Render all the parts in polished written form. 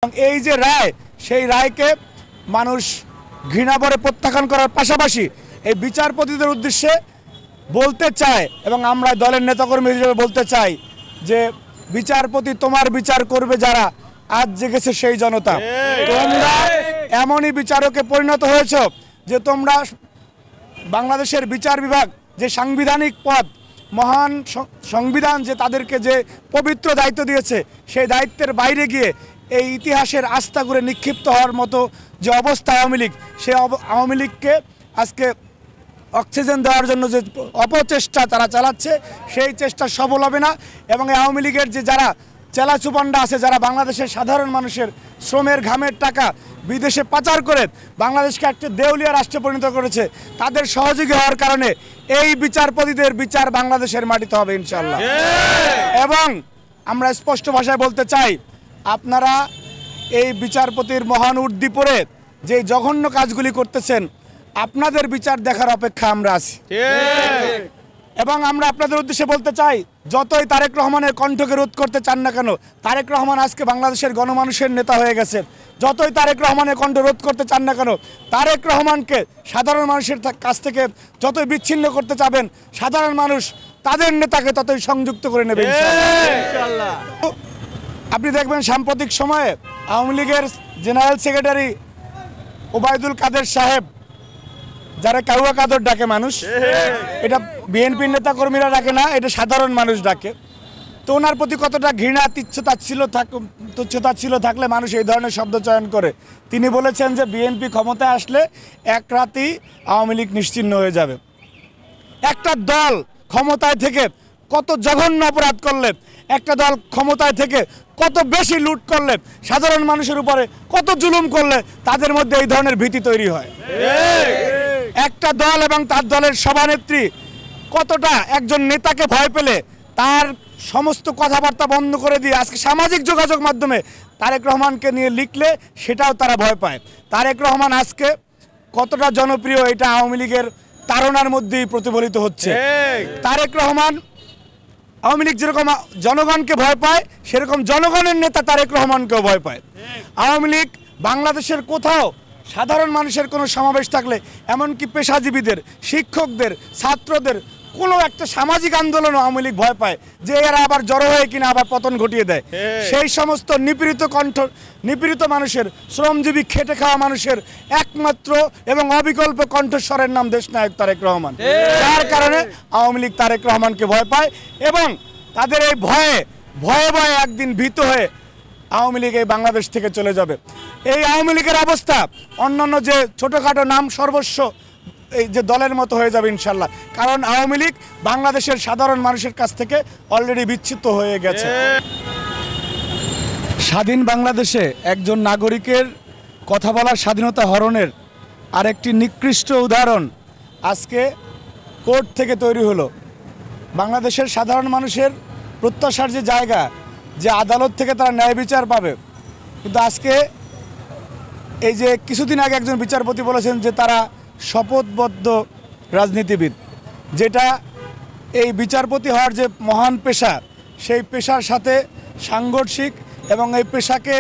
এই যে রায়, সেই রায়কে মানুষ ঘৃণাভরে প্রত্যাখ্যান করার পাশাপাশি এই বিচারপতিদের উদ্দেশ্যে বলতে চায় এবং আমরা দলের নেতাকর্মী হিসেবে বলতে চাই যে বিচারপতি তোমার বিচার করবে যারা, আজ জেগেছে সেই জনতা। তোমরা এমনই বিচারকে পরিণত হয়েছ যে তোমরা বাংলাদেশের বিচার বিভাগ যে সাংবিধানিক পদ, মহান সংবিধান যে তাদেরকে যে পবিত্র দায়িত্ব দিয়েছে, সেই দায়িত্বের বাইরে গিয়ে এই ইতিহাসের আস্তাঘুরে নিক্ষিপ্ত হওয়ার মতো যে অবস্থা আওয়ামী লীগ, সেই আওয়ামী লীগকে আজকে অক্সিজেন দেওয়ার জন্য যে অপচেষ্টা তারা চালাচ্ছে, সেই চেষ্টা সফল হবে না। এবং এই আওয়ামী লীগের যে যারা চেলাচুপান্ডা আছে, যারা বাংলাদেশের সাধারণ মানুষের শ্রমের ঘামের টাকা বিদেশে পাচার করে বাংলাদেশকে একটা দেউলিয়া রাষ্ট্রে পরিণত করেছে, তাদের সহযোগী হওয়ার কারণে এই বিচারপতিদের বিচার বাংলাদেশের মাটিতে হবে ইনশাআল্লাহ। এবং আমরা স্পষ্ট ভাষায় বলতে চাই, আপনারা এই বিচারপতির মহান উর্দি পরে যে জঘন্য কাজগুলি করতেছেন, আপনাদের বিচার দেখার অপেক্ষা আমরা আছি। এবং আমরা আপনাদের উদ্দেশ্যে বলতে চাই, যতই তারেক রহমানের কণ্ঠকে রোধ করতে চান না কেন, তারেক রহমান আজকে বাংলাদেশের গণমানুষের নেতা হয়ে গেছে। যতই তারেক রহমানের কণ্ঠ রোধ করতে চান না কেন, তারেক রহমানকে সাধারণ মানুষের কাছ থেকে যতই বিচ্ছিন্ন করতে চাবেন, সাধারণ মানুষ তাদের নেতাকে ততই সংযুক্ত করে নেবে ইনশাআল্লাহ। আপনি দেখবেন সাম্প্রতিক সময়ে আওয়ামী লীগের জেনারেল সেক্রেটারি ওবায়দুল কাদের সাহেব, যারা কাউয়া কাদর ডাকে মানুষ, এটা বিএনপির নেতা কর্মীরা ডাকে না, এটা সাধারণ মানুষ ডাকে। তো ওনার প্রতি কতটা ঘৃণা তুচ্ছতাচ্ছিল্য থাকলে মানুষ এই ধরনের শব্দ চয়ন করে। তিনি বলেছেন যে বিএনপি ক্ষমতায় আসলে এক রাতেই আওয়ামী লীগ নিশ্চিহ্ন হয়ে যাবে। একটা দল ক্ষমতায় থেকে কত জঘন্য অপরাধ করলে, একটা দল ক্ষমতায় থেকে কত বেশি লুট করলে, সাধারণ মানুষের উপরে কত জুলুম করলে তাদের মধ্যে এই ধরনের ভীতি তৈরি হয়। একটা দল এবং তার দলের সভানেত্রী কতটা একজন নেতাকে ভয় পেলে তার সমস্ত কথাবার্তা বন্ধ করে দিয়ে আজকে সামাজিক যোগাযোগ মাধ্যমে তারেক রহমানকে নিয়ে লিখলে সেটাও তারা ভয় পায়। তারেক রহমান আজকে কতটা জনপ্রিয়, এটা আওয়ামী লীগের তাড়নার মধ্যেই প্রতিফলিত হচ্ছে। তারেক রহমান, আওয়ামী লীগ যেরকম জনগণকে ভয় পায়, সেরকম জনগণের নেতা তারেক রহমানকেও ভয় পায়। আওয়ামী লীগ বাংলাদেশের কোথাও সাধারণ মানুষের কোনো সমাবেশ থাকলে, এমনকি পেশাজীবীদের, শিক্ষকদের, ছাত্রদের কোনো একটা সামাজিক আন্দোলনও আওয়ামী লীগ ভয় পায় যে এরা আবার জড়ো হয়ে কিনা আবার পতন ঘটিয়ে দেয়। সেই সমস্ত নিপীড়িত মানুষের, শ্রমজীবী খেটে খাওয়া মানুষের একমাত্র এবং অবিকল্প কণ্ঠস্বরের নাম দেশনায়ক তারেক রহমান। যার কারণে আওয়ামী লীগ তারেক রহমানকে ভয় পায় এবং তাদের এই ভয়ে ভয়ে একদিন ভীত হয়ে আওয়ামী লীগ এই বাংলাদেশ থেকে চলে যাবে। এই আওয়ামী লীগের অবস্থা অন্যান্য যে ছোটোখাটো নাম সর্বস্ব এই যে দলের মতো হয়ে যাবে ইনশাল্লাহ। কারণ আওয়ামী লীগ বাংলাদেশের সাধারণ মানুষের কাছ থেকে অলরেডি বিচ্ছিন্ন হয়ে গেছে। স্বাধীন বাংলাদেশে একজন নাগরিকের কথা বলার স্বাধীনতা হরণের আরেকটি নিকৃষ্ট উদাহরণ আজকে কোর্ট থেকে তৈরি হলো। বাংলাদেশের সাধারণ মানুষের প্রত্যাশার যে জায়গা, যে আদালত থেকে তারা ন্যায় বিচার পাবে, কিন্তু আজকে এই যে কিছুদিন আগে একজন বিচারপতি বলেছেন যে তারা শপথবদ্ধ রাজনীতিবিদ, যেটা এই বিচারপতি হওয়ার যে মহান পেশা, সেই পেশার সাথে সাংঘর্ষিক এবং এই পেশাকে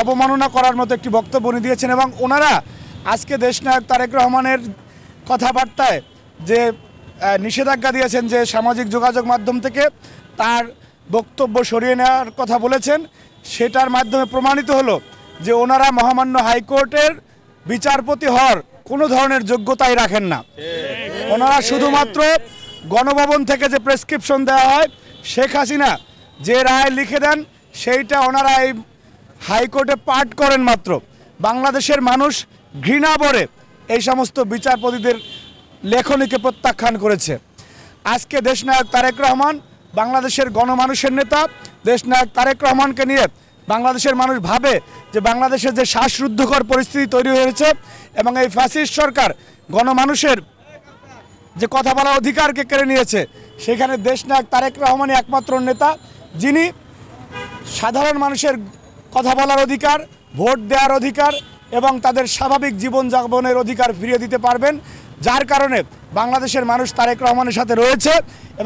অবমাননা করার মতো একটি বক্তব্য উনি দিয়েছেন। এবং ওনারা আজকে দেশনায়ক তারেক রহমানের কথাবার্তায় যে নিষেধাজ্ঞা দিয়েছেন, যে সামাজিক যোগাযোগ মাধ্যম থেকে তার বক্তব্য সরিয়ে নেওয়ার কথা বলেছেন, সেটার মাধ্যমে প্রমাণিত হলো যে ওনারা মহামান্য হাইকোর্টের বিচারপতি হওয়ার কোনো ধরনের যোগ্যতাই রাখেন না। ওনারা শুধুমাত্র গণভবন থেকে যে প্রেসক্রিপশন দেওয়া হয়, শেখ হাসিনা যে রায় লিখে দেন, সেইটা ওনারা এই হাইকোর্টে পাঠ করেন মাত্র। বাংলাদেশের মানুষ ঘৃণা ভরে এই সমস্ত বিচারপতিদের লেখনীকে প্রত্যাখ্যান করেছে। আজকে দেশনায়ক তারেক রহমান বাংলাদেশের গণমানুষের নেতা। দেশনায়ক তারেক রহমানকে নিয়ে বাংলাদেশের মানুষ ভাবে যে বাংলাদেশের যে শ্বাসরুদ্ধকর পরিস্থিতি তৈরি হয়েছে এবং এই ফ্যাসিস্ট সরকার গণমানুষের যে কথা বলার অধিকারকে কেড়ে নিয়েছে, সেখানে দেশনায়ক তারেক রহমানই একমাত্র নেতা যিনি সাধারণ মানুষের কথা বলার অধিকার, ভোট দেওয়ার অধিকার এবং তাদের স্বাভাবিক জীবনযাপনের অধিকার ফিরিয়ে দিতে পারবেন। যার কারণে বাংলাদেশের মানুষ তারেক রহমানের সাথে রয়েছে।